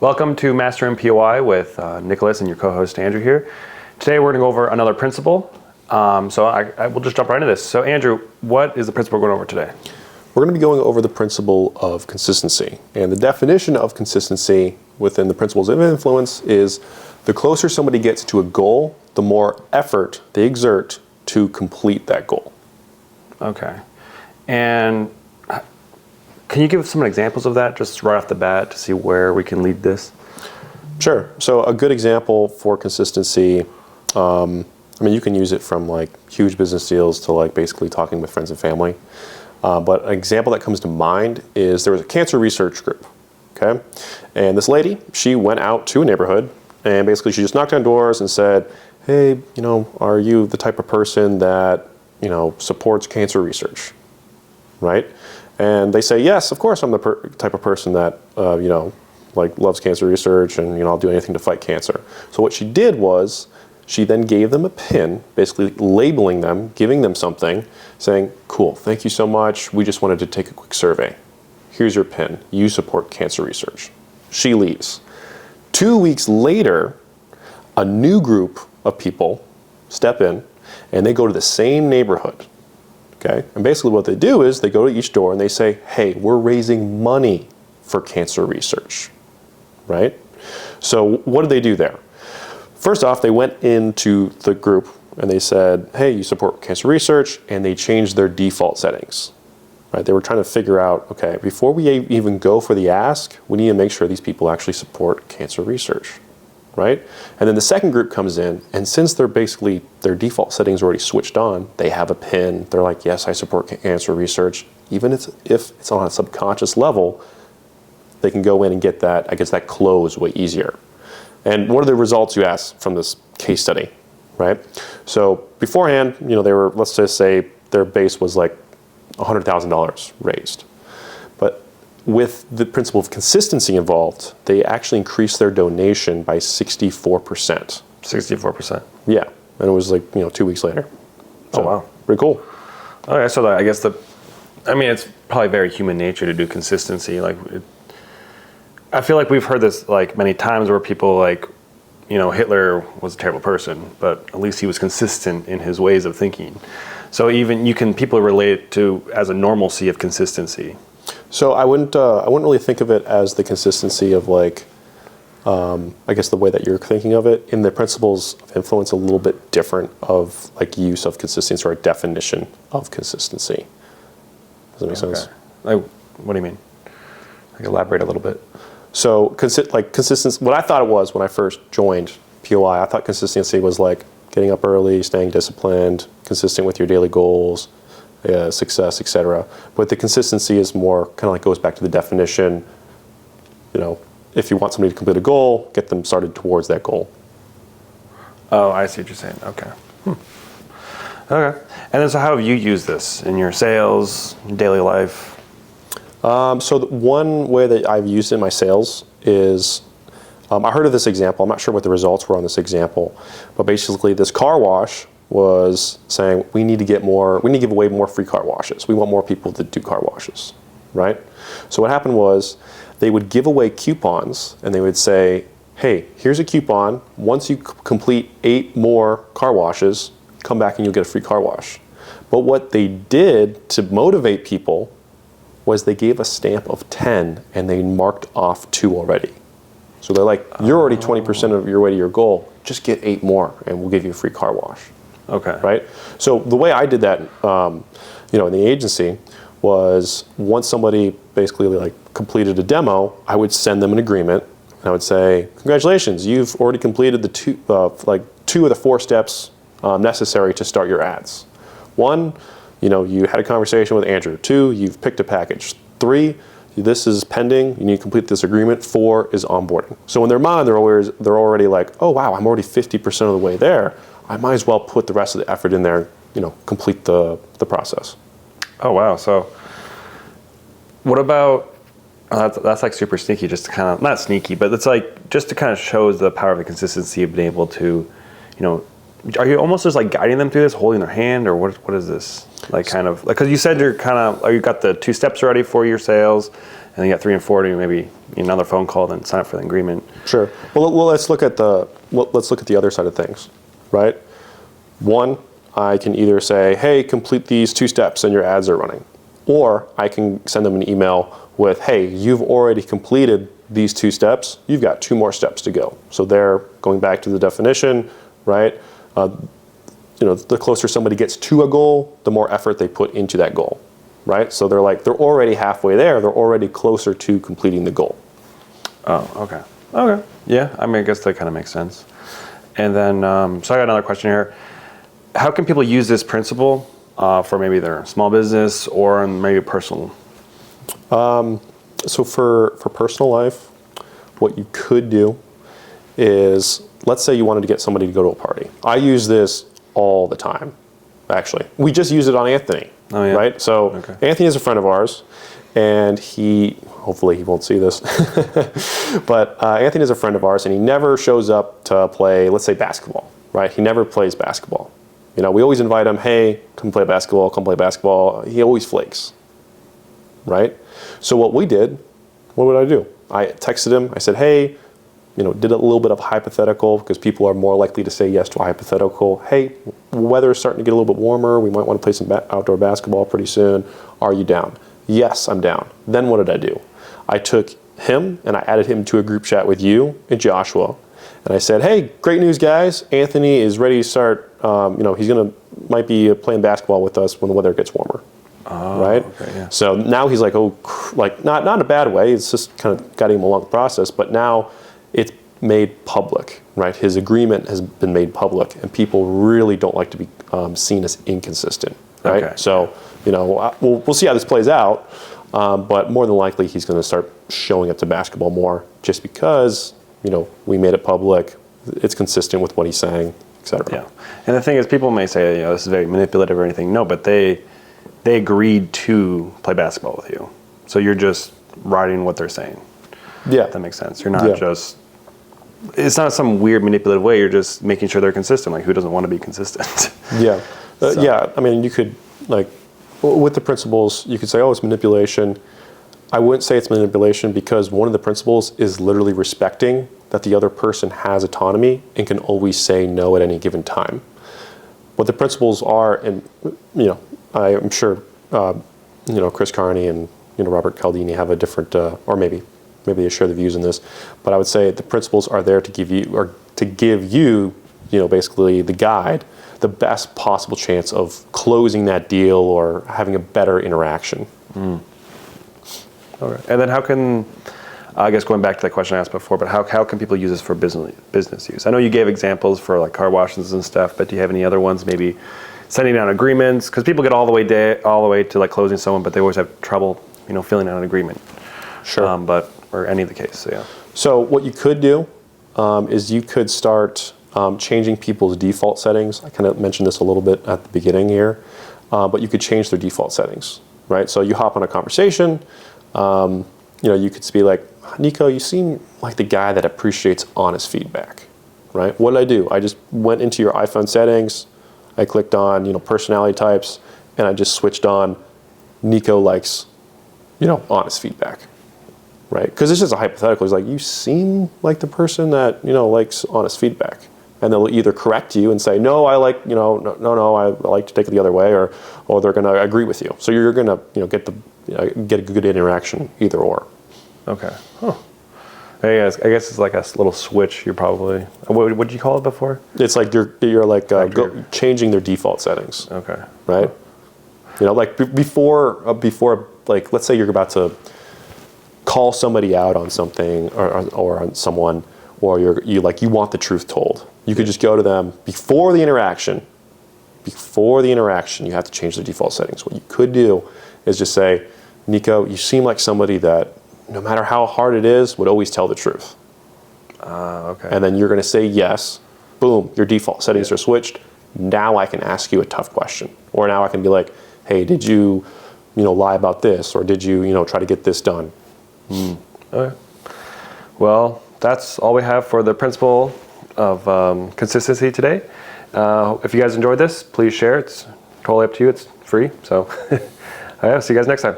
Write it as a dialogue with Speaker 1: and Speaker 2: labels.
Speaker 1: Welcome to Master in POI with Nicholas and your co-host Andrew here. Today we're going to go over another principle. So I will just jump right into this. So Andrew, what is the principle we're going over today?
Speaker 2: We're going to be going over the principle of consistency. And the definition of consistency within the principles of influence is the closer somebody gets to a goal, the more effort they exert to complete that goal.
Speaker 1: Okay. And can you give some examples of that just right off the bat to see where we can lead this?
Speaker 2: Sure. So a good example for consistency, you can use it from like huge business deals to like basically talking with friends and family. But an example that comes to mind is there was a cancer research group, okay? And this lady, she went out to a neighborhood and basically she just knocked on doors and said, hey, are you the type of person that, supports cancer research, right? And they say, yes, of course I'm the type of person that, loves cancer research and, I'll do anything to fight cancer. So what she did was she then gave them a pin, basically labeling them, giving them something, saying, cool, thank you so much. We just wanted to take a quick survey. Here's your pin. You support cancer research. She leaves. 2 weeks later, a new group of people step in and they go to the same neighborhood. Okay? And basically what they do is they go to each door and they say, hey, we're raising money for cancer research, right? So what did they do there? First off, they went into the group and they said, hey, you support cancer research, and they changed their default settings, right? They were trying to figure out, okay, before we even go for the ask, we need to make sure these people actually support cancer research, right? And then the second group comes in, and since their default settings are already switched on, they have a pin. They're like, yes, I support cancer research. Even if it's on a subconscious level, they can go in and get that close way easier. And what are the results you ask from this case study, right? So beforehand, they were, let's just say their base was like $100,000 raised. But with the principle of consistency involved, they actually increased their donation by 64%.
Speaker 1: 64%?
Speaker 2: Yeah, and it was like, 2 weeks later. So,
Speaker 1: oh, wow.
Speaker 2: Pretty cool.
Speaker 1: Okay, so I guess it's probably very human nature to do consistency. I feel like we've heard this like many times where people like, Hitler was a terrible person, but at least he was consistent in his ways of thinking. So even people relate it to as a normalcy of consistency.
Speaker 2: So I wouldn't really think of it as the consistency of like, I guess the way that you're thinking of it. In the principles of influence, a little bit different of like use of consistency or a definition of consistency. Does that make sense?
Speaker 1: What do you mean? Elaborate a little bit.
Speaker 2: So consistency, what I thought it was when I first joined POI, I thought consistency was like getting up early, staying disciplined, consistent with your daily goals, success, etc. But the consistency is more kind of like goes back to the definition, if you want somebody to complete a goal, get them started towards that goal.
Speaker 1: Oh, I see what you're saying. Okay. Okay. And then so how have you used this in your sales, daily life?
Speaker 2: So the one way that I've used it in my sales is, I heard of this example. I'm not sure what the results were on this example, but basically this car wash was saying we need to give away more free car washes. We want more people to do car washes, right? So what happened was they would give away coupons and they would say, hey, here's a coupon. Once you complete 8 more car washes, come back and you'll get a free car wash. But what they did to motivate people was they gave a stamp of 10 and they marked off 2 already. So they're like, you're already 20% of your way to your goal, just get 8 more and we'll give you a free car wash.
Speaker 1: Okay.
Speaker 2: Right? So the way I did that, in the agency was once somebody basically like completed a demo, I would send them an agreement and I would say, congratulations, you've already completed the 2 of the 4 steps necessary to start your ads. 1, you had a conversation with Andrew. 2, you've picked a package. 3, this is pending. You need to complete this agreement. 4 is onboarding. So in their mind, they're already like, oh wow, I'm already 50% of the way there. I might as well put the rest of the effort in there. Complete the process.
Speaker 1: Oh wow. So what about? That's like super sneaky. Just to kind of not sneaky, but it's like just to kind of shows the power of the consistency of being able to, Are you almost just like guiding them through this, holding their hand, or what is this? Like kind of, like, because you said you're kind of, you got the 2 steps already for your sales, then you got 3 and 4 to maybe another phone call, then sign up for the agreement.
Speaker 2: Sure. Well, let's look at the other side of things, right? One, I can either say, hey, complete these 2 steps and your ads are running. Or I can send them an email with, hey, you've already completed these 2 steps. You've got 2 more steps to go. So they're going back to the definition, right? The closer somebody gets to a goal, the more effort they put into that goal, right? So they're already halfway there. They're already closer to completing the goal.
Speaker 1: Oh, okay. Okay. Yeah, I mean, I guess that kind of makes sense. And then, so I got another question here. How can people use this principle for maybe their small business or maybe personal?
Speaker 2: So for personal life, what you could do is, let's say you wanted to get somebody to go to a party. I use this all the time, actually. We just use it on Anthony, right? So Anthony is a friend of ours, and hopefully he won't see this, but Anthony is a friend of ours, and he never shows up to play, let's say, basketball, right? He never plays basketball. We always invite him, hey, come play basketball, come play basketball. He always flakes, right? So what we did, what would I do? I texted him, I said, hey, did a little bit of hypothetical, because people are more likely to say yes to a hypothetical. Hey, weather's starting to get a little bit warmer. We might want to play some outdoor basketball pretty soon. Are you down? Yes, I'm down. Then what did I do? I took him and I added him to a group chat with you and Joshua. And I said, hey, great news, guys. Anthony is ready to start. He's might be playing basketball with us when the weather gets warmer. Right?
Speaker 1: Okay, yeah.
Speaker 2: So now he's like, not in a bad way. It's just kind of guiding him along the process. But now it's made public, right? His agreement has been made public, and people really don't like to be seen as inconsistent, right?
Speaker 1: Okay.
Speaker 2: So, we'll see how this plays out. But more than likely, he's going to start showing up to basketball more, just because we made it public. It's consistent with what he's saying, et cetera.
Speaker 1: Yeah. And the thing is, people may say, this is very manipulative or anything. No, but they agreed to play basketball with you. So you're just writing what they're saying.
Speaker 2: Yeah.
Speaker 1: If that makes sense. You're not just, it's not some weird manipulative way. You're just making sure they're consistent. Like, who doesn't want to be consistent?
Speaker 2: Yeah. Yeah. I mean, you could, with the principles, you could say, oh, it's manipulation. I wouldn't say it's manipulation, because one of the principles is literally respecting that the other person has autonomy and can always say no at any given time. What the principles are, and I'm sure Chris Carney and Robert Cialdini have a different, or maybe they share the views in this, but I would say the principles are there to give you, basically the guide, the best possible chance of closing that deal or having a better interaction.
Speaker 1: Okay. And then how can, I guess going back to the question I asked before, but how can people use this for business use? I know you gave examples for car washes and stuff, but do you have any other ones, maybe sending out agreements? Because people get all the way to closing someone, but they always have trouble, filling out an agreement.
Speaker 2: Sure.
Speaker 1: Or any of the case, so yeah.
Speaker 2: So what you could do is you could start changing people's default settings. I kind of mentioned this a little bit at the beginning here, but you could change their default settings, right? So you hop on a conversation, you could be like, Nico, you seem like the guy that appreciates honest feedback, right? What did I do? I just went into your iPhone settings, I clicked on, personality types, and I just switched on Nico likes, honest feedback. Right, because it's just a hypothetical. It's like, you seem like the person that likes honest feedback, and they'll either correct you and say, no, I like no, I like to take it the other way, or they're going to agree with you. So you're going to get a good interaction either or.
Speaker 1: Okay. Huh. I guess it's like a little switch. You're probably, what did you call it before?
Speaker 2: It's like you're changing their default settings.
Speaker 1: Okay.
Speaker 2: Right. Before let's say you're about to call somebody out on something or on someone, or you want the truth told. You could just go to them before the interaction. Before the interaction, you have to change the default settings. What you could do is just say, Nico, you seem like somebody that, no matter how hard it is, would always tell the truth.
Speaker 1: Okay.
Speaker 2: And then you're going to say yes. Boom, your default settings are switched. Now I can ask you a tough question. Or now I can be like, hey, did you lie about this? Or did you try to get this done?
Speaker 1: Okay. Well, that's all we have for the principle of consistency today. If you guys enjoyed this, please share. It's totally up to you. It's free. So, see you guys next time.